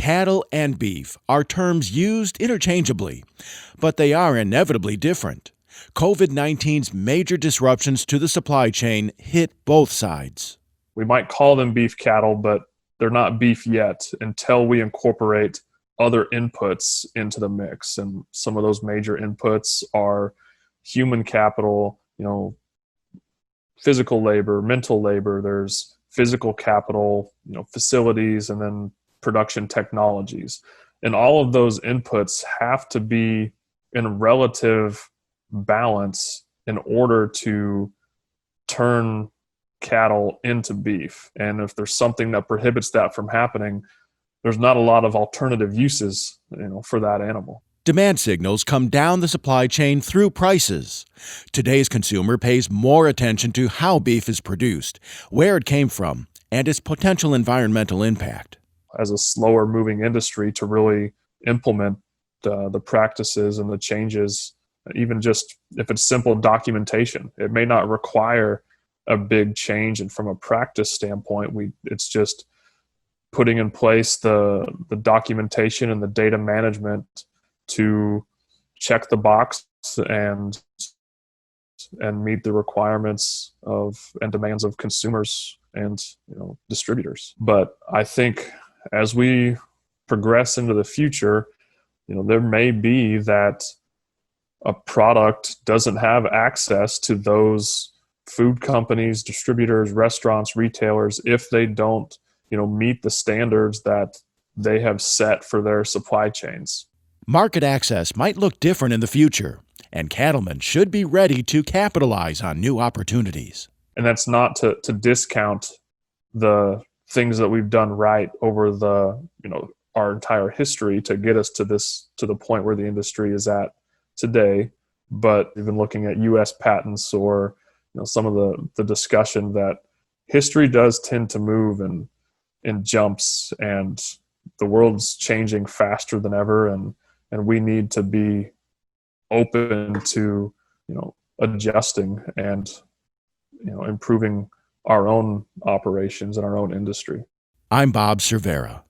Cattle and beef are terms used interchangeably, but they are inevitably different. COVID-19's major disruptions to the supply chain hit both sides. We might call them beef cattle, but they're not beef yet until we incorporate other inputs into the mix. And some of those major inputs are human capital, physical labor, mental labor, there's physical capital, facilities, and then production technologies. And all of those inputs have to be in relative balance in order to turn cattle into beef. And if there's something that prohibits that from happening, there's not a lot of alternative uses, for that animal. Demand signals come down the supply chain through prices. Today's consumer pays more attention to how beef is produced, where it came from, and its potential environmental impact. As a slower moving industry to really implement the practices and the changes, even just if it's simple documentation, it may not require a big change. And from a practice standpoint, it's just putting in place the documentation and the data management to check the box and meet the requirements of and demands of consumers and distributors. But I think as we progress into the future, there may be that a product doesn't have access to those food companies, distributors, restaurants, retailers, if they don't, meet the standards that they have set for their supply chains. Market access might look different in the future, and cattlemen should be ready to capitalize on new opportunities. And that's not to discount the things that we've done right over our entire history to get us to the point where the industry is at today. But even looking at U.S. patents or some of the discussion that history does tend to move in jumps, and the world's changing faster than ever, and we need to be open to adjusting and improving our own operations and our own industry. I'm Bob Cervera.